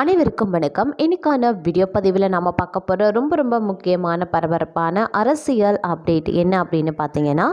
அனைவருக்கும் வணக்கம். இன்னைக்கான வீடியோ பதிவில் நாம் பார்க்க போகிற ரொம்ப முக்கியமான பரபரப்பான அரசியல் அப்டேட் என்ன அப்படின்னு பார்த்தீங்கன்னா,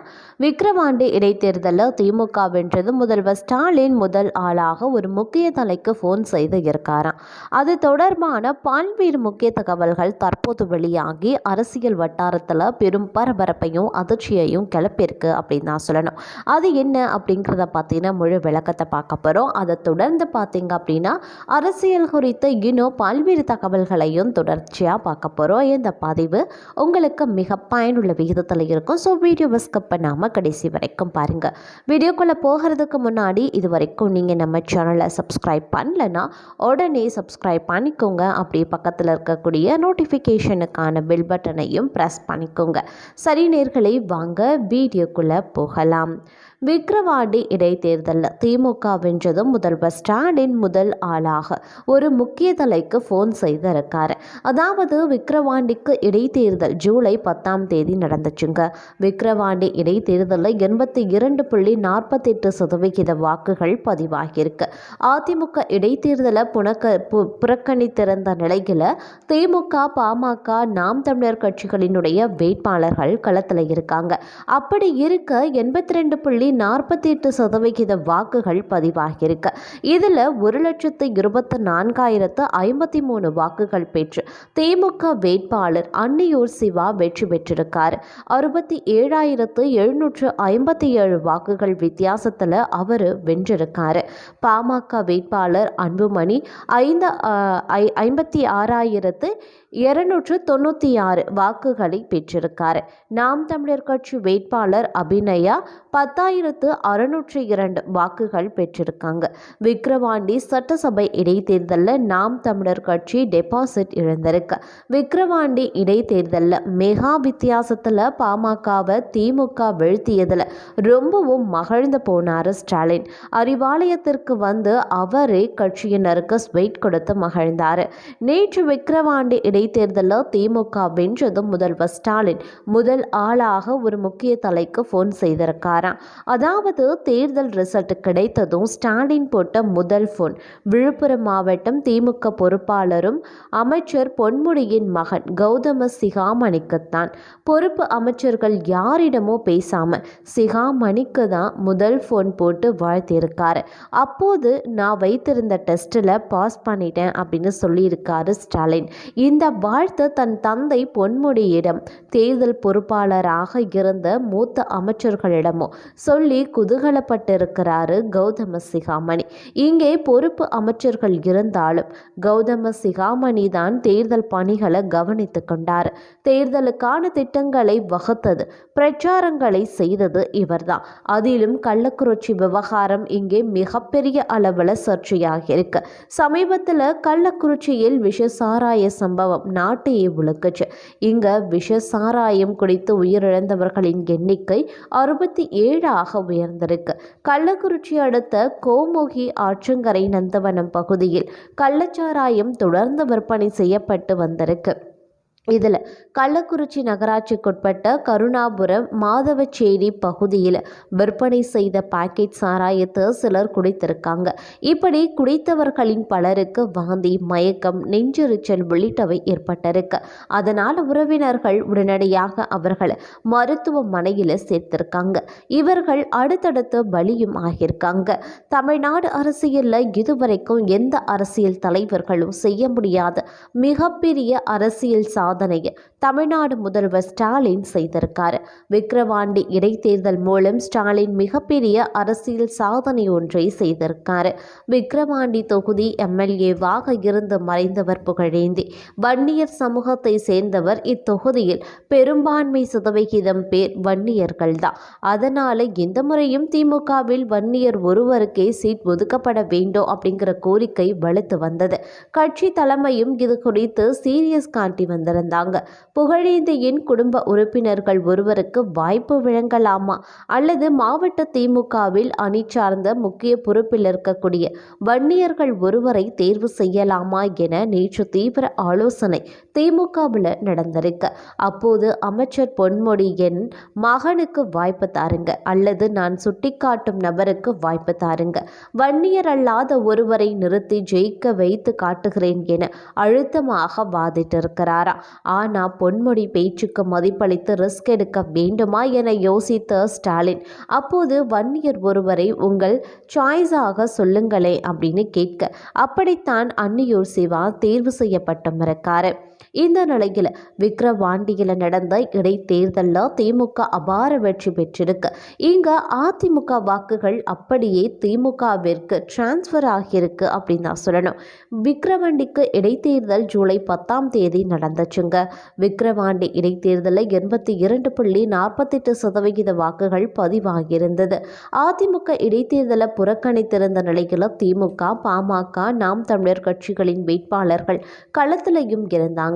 விக்கிரவாண்டி இடைத்தேர்தலில் திமுக வென்றது. முதல்வர் ஸ்டாலின் முதல் ஆளாக ஒரு முக்கிய தலைக்கு ஃபோன் செய்து இருக்காராம். அது தொடர்பான பல்வேறு முக்கிய தகவல்கள் தற்போது வெளியாகி அரசியல் வட்டாரத்தில் பெரும் பரபரப்பையும் அதிர்ச்சியையும் கிளப்பியிருக்கு அப்படின்னு தான் சொல்லணும். அது என்ன அப்படிங்கிறத பார்த்தீங்கன்னா முழு விளக்கத்தை பார்க்க போகிறோம். அதை தொடர்ந்து பார்த்தீங்க அப்படின்னா அரசியல் குறித்து இன்னும் பல்வேறு தகவல்களையும் தொடர்ச்சியாக பார்க்க போகிறோம். இந்த பதிவு உங்களுக்கு மிக பயனுள்ள விகிதத்தில் இருக்கும். ஸோ வீடியோவை ஸ்கிப் பண்ணாமல் கடைசி வரைக்கும் பாருங்கள். வீடியோக்குள்ளே போகிறதுக்கு முன்னாடி இது வரைக்கும் நீங்கள் நம்ம சேனலை சப்ஸ்கிரைப் பண்ணலைன்னா உடனே சப்ஸ்கிரைப் பண்ணிக்கோங்க. அப்படியே பக்கத்தில் இருக்கக்கூடிய நோட்டிஃபிகேஷனுக்கான பெல் பட்டனையும் ப்ரெஸ் பண்ணிக்கோங்க. சரி நேயர்களே, வாங்க வீடியோக்குள்ளே போகலாம். விக்கிரவாண்டி இடைத்தேர்தலில் திமுக வென்றதும் முதல்வர் ஸ்டாலின் முதல் ஆளாக ஒரு முக்கிய தலைக்கு ஃபோன் செய்திருக்காரு. அதாவது விக்கிரவாண்டிக்கு இடைத்தேர்தல் ஜூலை 10 நடந்துச்சுங்க. விக்கிரவாண்டி இடைத்தேர்தலில் 82.48% வாக்குகள் பதிவாகியிருக்கு. அதிமுக இடைத்தேர்தலை புறக்கணித்திருந்த நிலையில் திமுக, பாமக, நாம் தமிழர் கட்சிகளினுடைய வேட்பாளர்கள் களத்தில் இருக்காங்க. அப்படி இருக்க 82.48% வாக்குகள் பதிவாகியிருக்கு. இதில் 1,24,053 வாக்குகள் பெற்று திமுக வேட்பாளர் அன்னியூர் சிவா வெற்றி பெற்றிருக்கார். 67,757 வாக்குகள் வித்தியாசத்தில் அவர் வென்றிருக்காரு. பாமக வேட்பாளர் அன்புமணி 56,296 வாக்குகளை பெற்றிருக்கார். நாம் தமிழர் கட்சி வேட்பாளர் அபிநயா 10,602 வாக்குகள் பெற்றிருக்காங்க. விக்கிரவாண்டி சட்டசபை இடைத்தேர்தலில் நாம் தமிழர் கட்சி டெபாசிட் இழந்திருக்கு. விக்கிரவாண்டி இடைத்தேர்தலில் மெகா வித்தியாசத்தில் பாமகவை திமுக வீழ்த்தியதில் ரொம்பவும் மகிழ்ந்து போனார் ஸ்டாலின். அறிவாலயத்திற்கு வந்து அவரே கட்சியினருக்கு ஸ்வீட் கொடுத்து மகிழ்ந்தார். நேற்று விக்கிரவாண்டி இடைத்தேர்தலில் திமுக வென்றதும் முதல்வர் ஸ்டாலின் முதல் ஆளாக ஒரு முக்கிய தலைக்கு ஃபோன் செய்திருக்காராம். அதாவது தேர்தல் ரிசல்ட் கிடைத்ததும் ஸ்டாலின் போட்ட முதல் ஃபோன் விழுப்புரம் மாவட்டம் திமுக பொறுப்பாளரும் அமைச்சர் பொன்முடியின் மகன் கௌதம சிகாமணிக்குத்தான். பொறுப்பு அமைச்சர்கள் யாரிடமோ பேசாம சிகாமணிக்கு தான் முதல் ஃபோன் போட்டு வாழ்த்தியிருக்காரு. அப்போது நான் வைத்திருந்த டெஸ்ட்டில் பாஸ் பண்ணிட்டேன் அப்படின்னு சொல்லியிருக்காரு ஸ்டாலின். இந்த வாழ்த்து தன் தந்தை பொன்முடியிடம் தேர்தல் பொறுப்பாளராக இருந்த மூத்த அமைச்சர்களிடமோ சொல்லி குதூகலப்பட்டிருக்கிறாரு கௌதம சிகாமணி. இங்கே பொறுப்பு அமைச்சர்கள் இருந்தாலும் கௌதம சிகாமணி தான் தேர்தல் பணிகளை கவனித்து கொண்டார். தேர்தலுக்கான திட்டங்களை வகுத்தது, பிரச்சாரங்களை செய்தது இவர்தான். அதிலும் கள்ளக்குறிச்சி விவகாரம் இங்கே மிகப்பெரிய அளவில் சர்ச்சையாக இருக்கு. சமீபத்தில் கள்ளக்குறிச்சியில் விஷசாராய சம்பவம் நாட்டையே உலுக்குச்சு. இங்க விஷசாராயம் குடித்து உயிரிழந்தவர்களின் எண்ணிக்கை 67ஆக உயர்ந்திருக்கு. கள்ளக்குறிச்சி அடுத்த கோமுகி ஆற்றங்கரை நந்தவனம் பகுதியில் கள்ளச்சாராயம் தொடர்ந்து விற்பனை செய்யப்பட்டு வந்திருக்கு. இதில் கள்ளக்குறிச்சி நகராட்சிக்குட்பட்ட கருணாபுரம் மாதவச்சேரி பகுதியில் விற்பனை செய்த பாக்கெட் சாராயத்தை சிலர் குடித்திருக்காங்க. இப்படி குடித்தவர்களின் பலருக்கு வாந்தி, மயக்கம், நெஞ்செரிச்சல் உள்ளிட்டவை ஏற்பட்டிருக்கு. அதனால் உறவினர்கள் உடனடியாக அவர்களை மருத்துவமனையில் சேர்த்திருக்காங்க. இவர்கள் அடுத்தடுத்து பலியும் ஆகியிருக்காங்க. தமிழ்நாடு அரசியலில் இதுவரைக்கும் எந்த அரசியல் தலைவர்களும் செய்ய முடியாத மிகப்பெரிய அரசியல் சாதனையை தமிழ்நாடு முதல்வர் ஸ்டாலின் செய்திருக்காரு. விக்கிரவாண்டி இடைத்தேர்தல் மூலம் ஸ்டாலின் மிகப்பெரிய அரசியல் சாதனை ஒன்றை செய்திருக்காரு. விக்கிரவாண்டி தொகுதி எம்எல்ஏவாக இருந்து மறைந்தவர் புகழேந்தி வன்னியர் சமூகத்தை சேர்ந்தவர். இத்தொகுதியில் பெரும்பான்மை சதவிகிதம் பேர் வன்னியர்கள் தான். அதனால இந்த முறையும் திமுகவில் வன்னியர் ஒருவருக்கே சீட் ஒதுக்கப்பட வேண்டும் அப்படிங்கிற கோரிக்கை வலுத்து வந்தது. கட்சி தலைமையும் இது குறித்து சீரியஸ் காட்டி வந்திருந்தாங்க. புகழேந்தியின் குடும்ப உறுப்பினர்கள் ஒருவருக்கு வாய்ப்பு வழங்கலாமா அல்லது மாவட்ட திமுகவில் அணி சார்ந்த முக்கிய பொறுப்பில் இருக்கக்கூடிய வன்னியர்கள் ஒருவரை தேர்வு செய்யலாமா என நேற்று தீவிர ஆலோசனை திமுகவில் நடந்திருக்கு. அப்போது அமைச்சர் பொன்முடி என் மகனுக்கு வாய்ப்பு தாருங்க அல்லது நான் சுட்டிக்காட்டும் நபருக்கு வாய்ப்பு தாருங்க, வன்னியர் அல்லாத ஒருவரை நிறுத்தி ஜெயிக்க வைத்து காட்டுகிறேன் என அழுத்தமாக வாதிட்டிருக்கிறாரா. ஆனா பொன்முடி பேச்சுக்கு மதிப்பளித்து ரிஸ்க் எடுக்க வேண்டுமா என யோசித்த ஸ்டாலின் அப்போது வன்னியர் ஒருவரை உங்கள் சாய்ஸாக சொல்லுங்களே அப்படின்னு கேட்க அப்படித்தான் அன்னியூர் சிவா தேர்வு செய்யப்பட்டும் இருக்காரு. இந்த நிலையில் விக்கிரவாண்டியில் நடந்த இடைத்தேர்தலில் திமுக அபார வெற்றி பெற்றிருக்கு. இங்க அதிமுக வாக்குகள் அப்படியே திமுகவிற்கு டிரான்ஸ்ஃபர் ஆகியிருக்கு அப்படின்னு தான் சொல்லணும். விக்கிரவாண்டிக்கு இடைத்தேர்தல் ஜூலை 10 நடந்துச்சுங்க. விக்கிரவாண்டி இடைத்தேர்தலில் 82.48% வாக்குகள் பதிவாகியிருந்தது. அதிமுக இடைத்தேர்தலை புறக்கணித்திருந்த நிலையில் திமுக, பாமக, நாம் தமிழர் கட்சிகளின் வேட்பாளர்கள் களத்திலையும் இருந்தாங்க.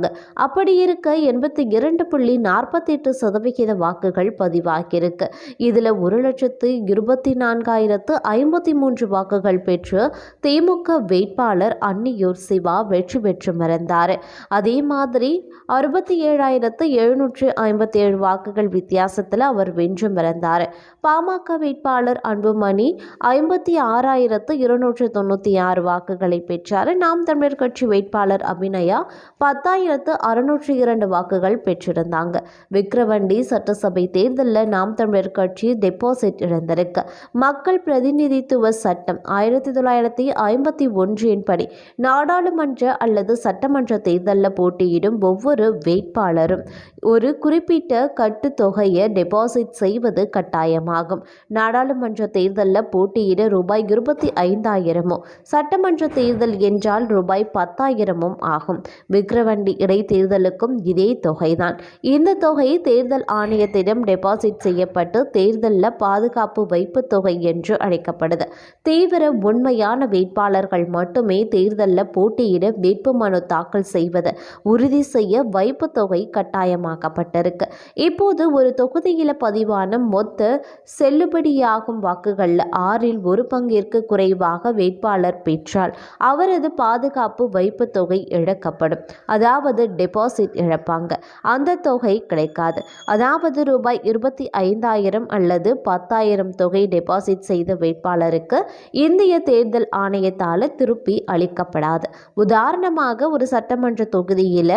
அப்படி இருக்க 82.48% வாக்குகள் பதிவாகியிருக்கு. இதுல 1,24,053 வாக்குகள் பெற்று திமுக வேட்பாளர் அன்னியூர் சிவா வெற்றி பெற்று மறந்தார். அதே மாதிரி 67,757 வாக்குகள் வித்தியாசத்தில் அவர் வென்று மறந்தார். பாமக வேட்பாளர் அன்புமணி 56,296 வாக்குகளை பெற்றார். நாம் தமிழர் கட்சி வேட்பாளர் அபிநயா 10,602 வாக்குகள் பெற்றிருந்தாங்க. விக்கிரவாண்டி சட்டசபை தேர்தலில் நாம் தமிழர் கட்சி டெபாசிட் இழந்திருக்கு. மக்கள் பிரதிநிதித்துவ சட்டம் 1951 படி நாடாளுமன்ற அல்லது சட்டமன்ற தேர்தலில் போட்டியிடும் ஒவ்வொரு வேட்பாளரும் ஒரு குறிப்பிட்ட கட்டுத்தொகையை டெபாசிட் செய்வது கட்டாயமாகும். நாடாளுமன்ற தேர்தலில் போட்டியிட ரூபாய் 25,000 சட்டமன்ற தேர்தல் என்றால் ரூபாய் 10,000 ஆகும். விக்கிரவாண்டி இடைத்தேர்தலுக்கும் இதே தொகைதான். இந்த தொகை தேர்தல் ஆணையத்திடம் டெபாசிட் செய்யப்பட்டு தேர்தலில் பாதுகாப்பு வைப்பு தொகை என்று அழைக்கப்படுது. தீவிர உண்மையான வேட்பாளர்கள் மட்டுமே தேர்தலில் போட்டியிட வேட்புமனு தாக்கல் செய்வது உறுதி செய்ய வைப்பு தொகை கட்டாயமாக்கப்பட்டிருக்கு. இப்போது ஒரு தொகுதியில் பதிவான மொத்த செல்லுபடியாகும் வாக்குகளில் 1/6 குறைவாக வேட்பாளர் பெற்றால் அவரது பாதுகாப்பு வைப்பு தொகை இழக்கப்படும். அதாவது டெபாசிட் இழப்பாங்க. அந்த தொகை கிடைக்காது. அதாவது ரூபாய் 25,000 அல்லது 10,000 தொகை டெபாசிட் செய்த வேட்பாளருக்கு இந்திய தேர்தல் ஆணையத்தால் திருப்பி அளிக்கப்படாது. உதாரணமாக ஒரு சட்டமன்ற தொகுதியில்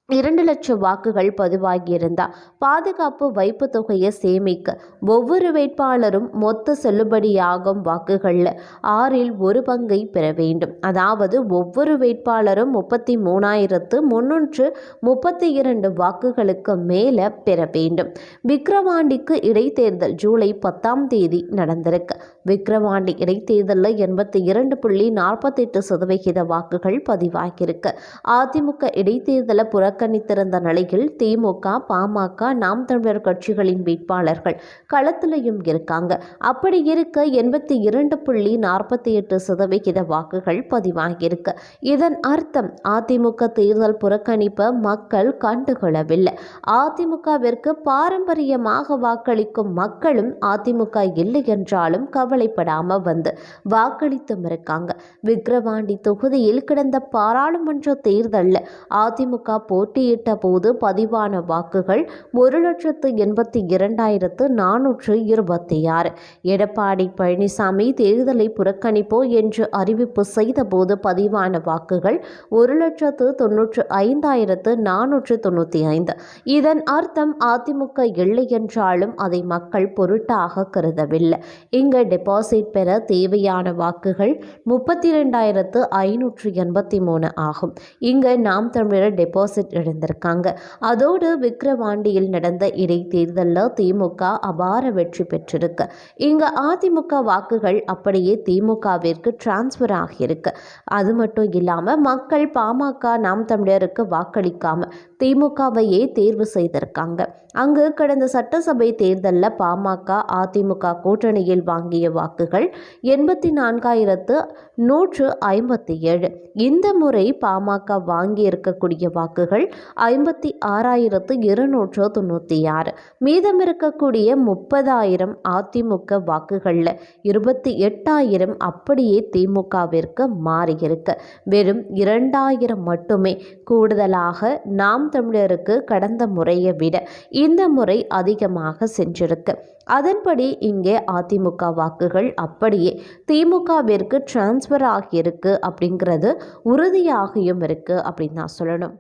2 லட்சம் வாக்குகள் பதிவாகியிருந்தால் பாதுகாப்பு வைப்பு தொகையை சேமிக்க ஒவ்வொரு வேட்பாளரும் மொத்த செல்லுபடியாகும் வாக்குகளில் 1/6 பெற வேண்டும். அதாவது ஒவ்வொரு வேட்பாளரும் 33,332 வாக்குகளுக்கு மேலே பெற வேண்டும். விக்கிரவாண்டிக்கு இடைத்தேர்தல் ஜூலை 10 நடந்திருக்கு. விக்கிரவாண்டி இடைத்தேர்தலில் 82.48% வாக்குகள் பதிவாகியிருக்கு. அதிமுக இடைத்தேர்தலை புறக்கணித்திருந்த நிலையில் திமுக, பாமக, நாம் தமிழர் கட்சிகளின் வேட்பாளர்கள் களத்திலையும் இருக்காங்க. அப்படி இருக்க 82.48% வாக்குகள் பதிவாகியிருக்கு. இதன் அர்த்தம் அதிமுக தேர்தல் புறக்கணிப்பை மக்கள் கண்டுகொள்ளவில்லை. அதிமுகவிற்கு பாரம்பரியமாக வாக்களிக்கும் மக்களும் அதிமுக இல்லை என்றாலும் கவலைப்படாம வந்து வாக்களித்தும் இருக்காங்க. விக்கிரவாண்டி தொகுதியில் கடந்த பாராளுமன்ற தேர்தலில் அதிமுக போட்டியிட்ட போது பதிவான வாக்குகள் 1,82,426. எடப்பாடி பழனிசாமி தேர்தலை புறக்கணிப்போம் என்று அறிவிப்பு செய்த போது பதிவான வாக்குகள் 1,95,495. இதன் அர்த்தம் அதிமுக இல்லை என்றாலும் அதை மக்கள் பொருட்டாக கருதவில்லை. இங்கு டெபாசிட் பெற தேவையான வாக்குகள் 32,583 ஆகும். இங்கு நாம் தமிழர் டெபாசிட் இழந்திருக்காங்க. அதோடு விக்கிரவாண்டியில் நடந்த இடைத்தேர்தலில் திமுக அபார வெற்றி பெற்றிருக்கு. இங்கு அதிமுக வாக்குகள் அப்படியே திமுகவிற்கு டிரான்ஸ்ஃபர் ஆகியிருக்கு. அது மட்டும் இல்லாமல் மக்கள் பாமக, நாம் தமிழருக்கு வாக்களிக்காம திமுகவையே தேர்வு செய்திருக்காங்க. அங்கு கடந்த சட்டசபை தேர்தலில் பாமக அதிமுக கூட்டணியில் வாங்கிய வாக்குகள் 84,157. இந்த முறை பாமக வாங்கி இருக்கக்கூடிய வாக்குகள் 56,296. மீதம் இருக்கக்கூடிய 30,000 அதிமுக வாக்குகளில் 28,000 அப்படியே திமுகவிற்கு மாறியிருக்கு. வெறும் 2,000 மட்டுமே கூடுதலாக நாம் தமிழருக்கு கடந்த முறையை விட இந்த முறை அதிகமாக சென்றிருக்கு. அதன்படி இங்கே அதிமுக வாக்குகள் அப்படியே திமுகவிற்கு டிரான்ஸ்ஃபர் ஆகியிருக்கு அப்படிங்கிறது உறுதியாகியும் இருக்கு அப்படின்னு தான் சொல்லணும்.